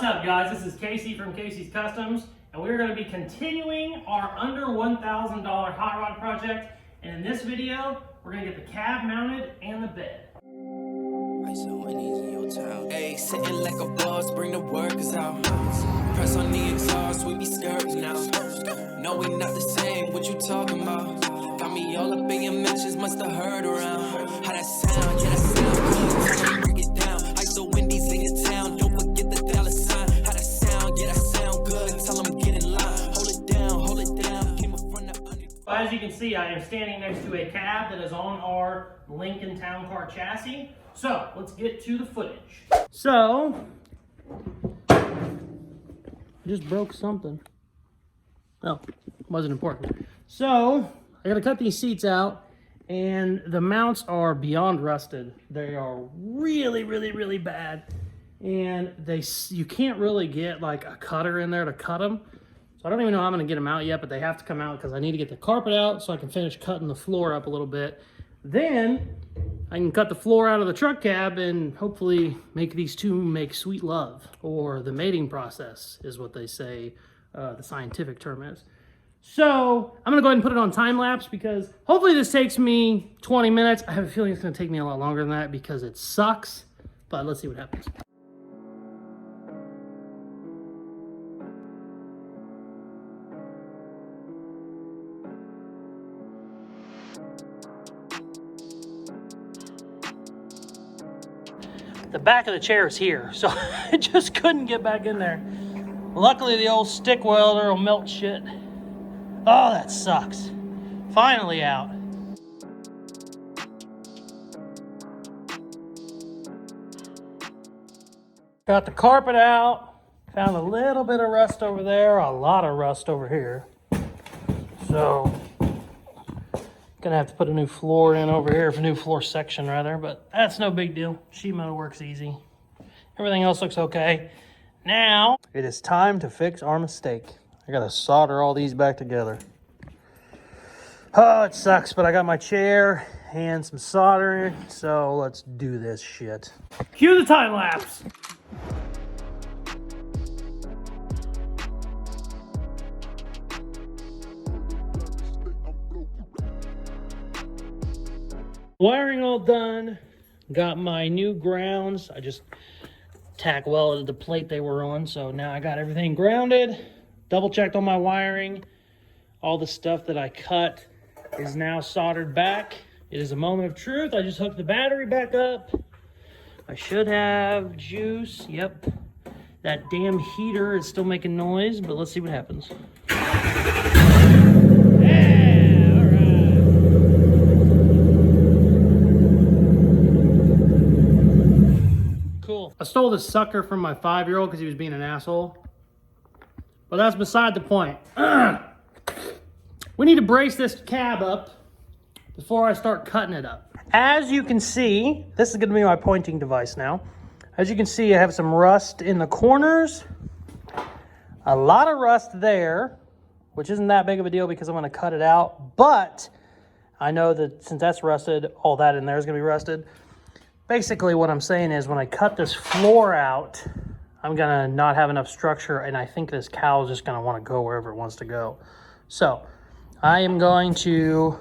What's up, guys? This is Casey from Casey's Customs, and we're going to be continuing our under $1,000 hot rod project. And in this video, we're going to get the cab mounted and the bed. Hey, sitting like a boss, bring the workers out. Press on the exhaust, we be skirting now. No, we not the same, what you talking about? Got me all up in your mentions, must have heard around. How that sound, yeah, that sound good. Break it down, I saw Wendy's in your town, don't forget the dollar sign. How that sound, yeah, that sound good. Tell them get in line, hold it down, came up from the under. As you can see, I am standing next to a cab that is on our Lincoln Town Car chassis. So, let's get to the footage. So, just broke something. Oh, wasn't important. So, I gotta cut these seats out, and the mounts are beyond rusted. They are really, really, really bad. And you can't really get like a cutter in there to cut them. So I don't even know how I'm gonna get them out yet, but they have to come out because I need to get the carpet out so I can finish cutting the floor up a little bit. Then I can cut the floor out of the truck cab and hopefully make these two make sweet love, or the mating process is what they say the scientific term is. So I'm gonna go ahead and put it on time lapse because hopefully this takes me 20 minutes. I have a feeling it's gonna take me a lot longer than that because it sucks, but let's see what happens. The back of the chair is here, so I just couldn't get back in there. Luckily, the old stick welder will melt shit. Oh, that sucks. Finally out. Got the carpet out. Found a little bit of rust over there, a lot of rust over here. So, gonna have to put a new floor in over here, a new floor section rather, but that's no big deal. Sheet metal works easy. Everything else looks okay. Now, it is time to fix our mistake. I gotta solder all these back together. Oh, it sucks, but I got my chair and some soldering, so let's do this shit. Cue the time lapse. Wiring all done. Got my new grounds. I just tack welded the plate they were on, so now I got everything grounded. Double checked on my wiring. All the stuff that I cut is now soldered back. It is a moment of truth. I just hooked the battery back up. I should have juice. Yep. That damn heater is still making noise, but let's see what happens. I stole this sucker from my 5-year-old because he was being an asshole. But that's beside the point. We need to brace this cab up before I start cutting it up. As you can see, this is going to be my pointing device now. As you can see, I have some rust in the corners. A lot of rust there, which isn't that big of a deal because I'm going to cut it out. But I know that since that's rusted, all that in there is going to be rusted. Basically, what I'm saying is when I cut this floor out, I'm gonna not have enough structure, and I think this cow is just gonna wanna go wherever it wants to go. So, I am going to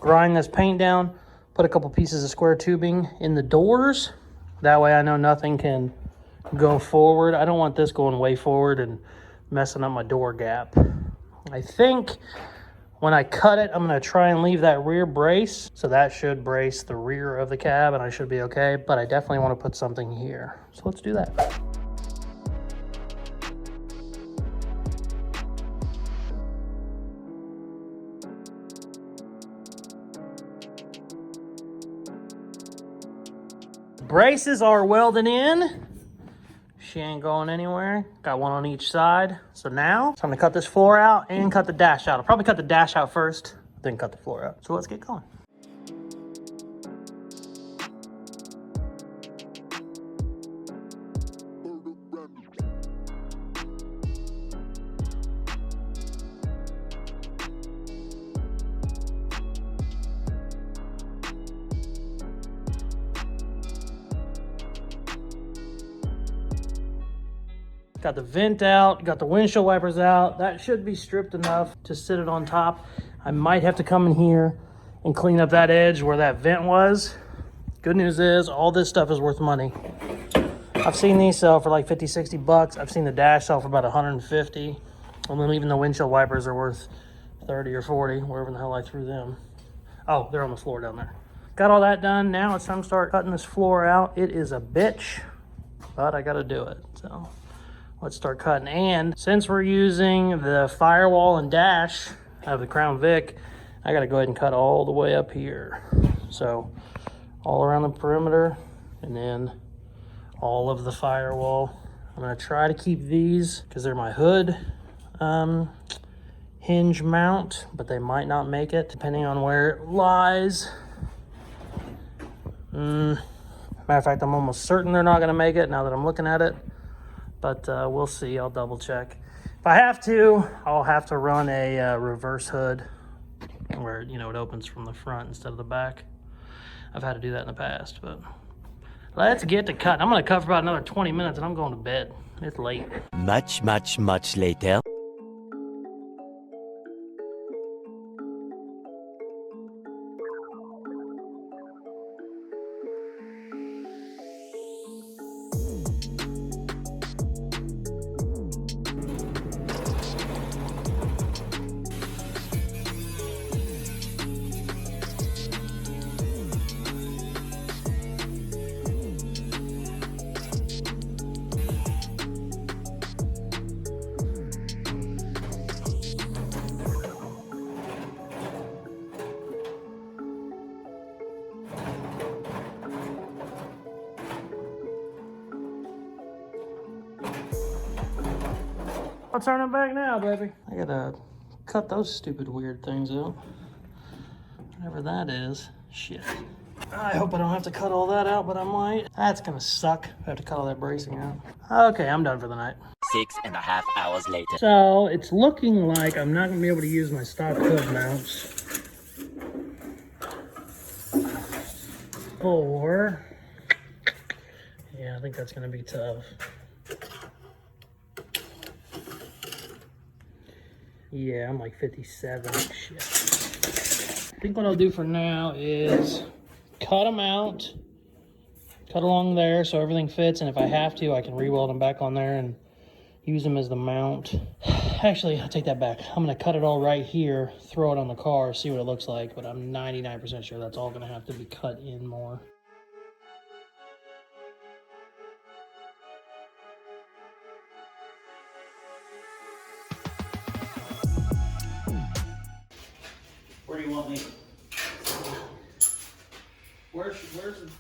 grind this paint down, put a couple pieces of square tubing in the doors. That way I know nothing can go forward. I don't want this going way forward and messing up my door gap. I think when I cut it, I'm going to try and leave that rear brace. So that should brace the rear of the cab and I should be okay. But I definitely want to put something here. So let's do that. Braces are welded in. She ain't going anywhere. Got one on each side. So now, I'm gonna cut this floor out and cut the dash out. I'll probably cut the dash out first, then cut the floor out. So let's get going. got the vent out, got the windshield wipers out. That should be stripped enough to sit it on top. I might have to come in here and clean up that edge where that vent was. Good news is all this stuff is worth money. I've seen these sell for like 50, 60 bucks. I've seen the dash sell for about 150. And then even the windshield wipers are worth 30 or 40, wherever the hell I threw them. Oh, they're on the floor down there. Got all that done. Now it's time to start cutting this floor out. It is a bitch, but I gotta do it. So let's start cutting. And since we're using the firewall and dash of the Crown Vic, I gotta go ahead and cut all the way up here. So all around the perimeter and then all of the firewall. I'm gonna try to keep these because they're my hood hinge mount, but they might not make it depending on where it lies. Matter of fact, I'm almost certain they're not gonna make it now that I'm looking at it, but we'll see. I'll double check. If I have to, I'll have to run a reverse hood where, you know, it opens from the front instead of the back. I've had to do that in the past, but let's get to cutting. I'm gonna cut for about another 20 minutes and I'm going to bed. It's late. Much later. I'll turn it back now, baby. I gotta cut those stupid weird things out. Whatever that is. Shit. I hope I don't have to cut all that out, but I might. That's gonna suck. I have to cut all that bracing out. Okay, I'm done for the night. 6.5 hours later. So it's looking like I'm not gonna be able to use my stock hood mounts. Or, yeah, I think that's gonna be tough. Yeah, I'm like 57. Shit. I think what I'll do for now is cut them out, cut along there so everything fits, and if I have to, I can re-weld them back on there and use them as the mount. Actually, I'll take that back. I'm gonna cut it all right here, throw it on the car, see what it looks like, but I'm 99% sure that's all gonna have to be cut in more. Where do you want me? Where's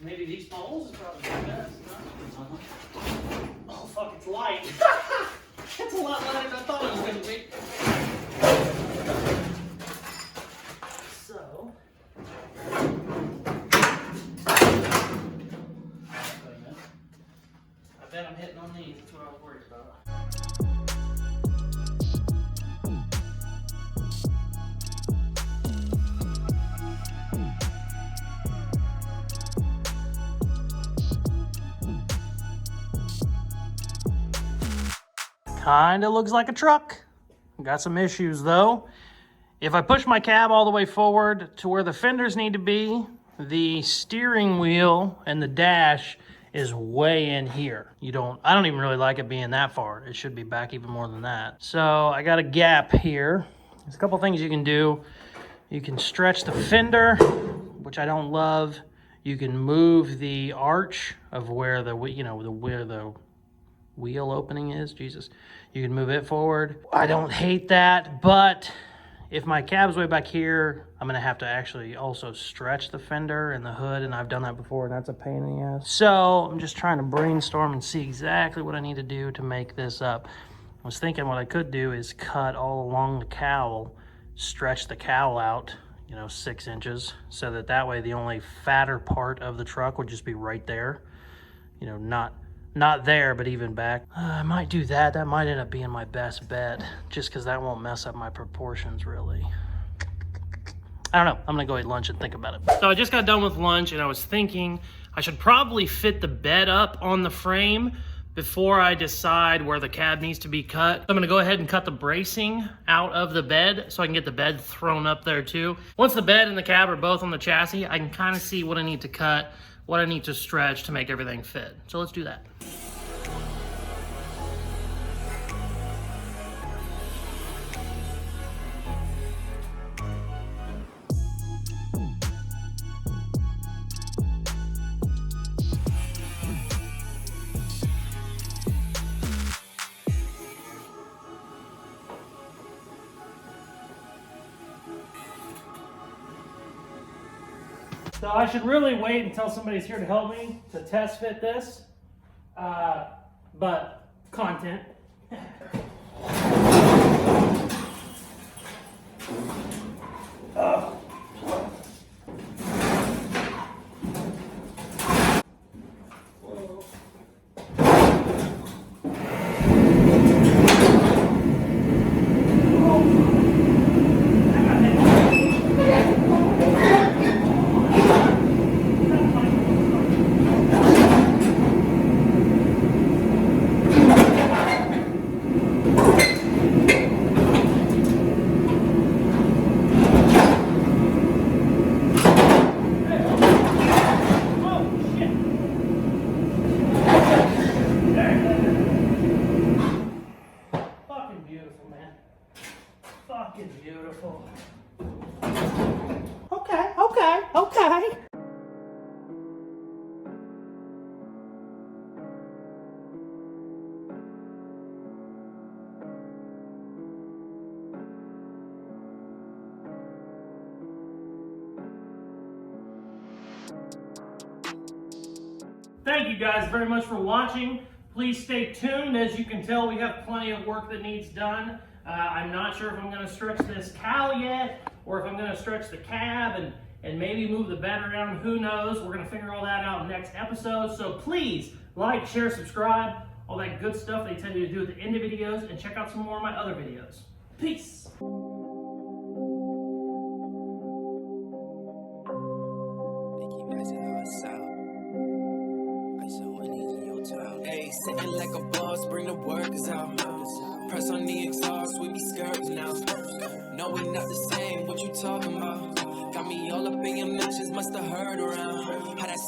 maybe these poles is probably the best. Oh fuck, it's light. It's a lot lighter than I thought it was gonna be. So I bet I'm hitting on these, that's what I was worried about. Kinda looks like a truck. Got some issues though. If I push my cab all the way forward to where the fenders need to be, the steering wheel and the dash is way in here. I don't even really like it being that far. It should be back even more than that. So I got a gap here. There's a couple things you can do. You can stretch the fender, which I don't love. You can move the arch of where where the wheel opening is. Jesus, you can move it forward. I don't hate that, but if my cab's way back here, I'm gonna have to actually also stretch the fender and the hood, and I've done that before, and that's a pain in the ass. So I'm just trying to brainstorm and see exactly what I need to do to make this up. I was thinking what I could do is cut all along the cowl, stretch the cowl out, 6 inches, so that way the only fatter part of the truck would just be right there, not there, but even back. I might do that. That might end up being my best bet, just because that won't mess up my proportions, really. I don't know. I'm going to go eat lunch and think about it. So I just got done with lunch, and I was thinking I should probably fit the bed up on the frame, before I decide where the cab needs to be cut. I'm gonna go ahead and cut the bracing out of the bed so I can get the bed thrown up there too. Once the bed and the cab are both on the chassis, I can kind of see what I need to cut, what I need to stretch to make everything fit. So let's do that. So I should really wait until somebody's here to help me to test fit this, but content. Beautiful. Okay. Thank you guys very much for watching. Please stay tuned. As you can tell, we have plenty of work that needs done. I'm not sure if I'm going to stretch this cowl yet, or if I'm going to stretch the cab and maybe move the bed around. Who knows? We're going to figure all that out next episode. So please like, share, subscribe, all that good stuff they tell you to do at the end of videos, and check out some more of my other videos. Peace. Sitting like a boss, bring the workers out. Press on the exhaust, we be skirting now. No, we not the same, what you talking about? Got me all up in your mentions, must have heard around. How that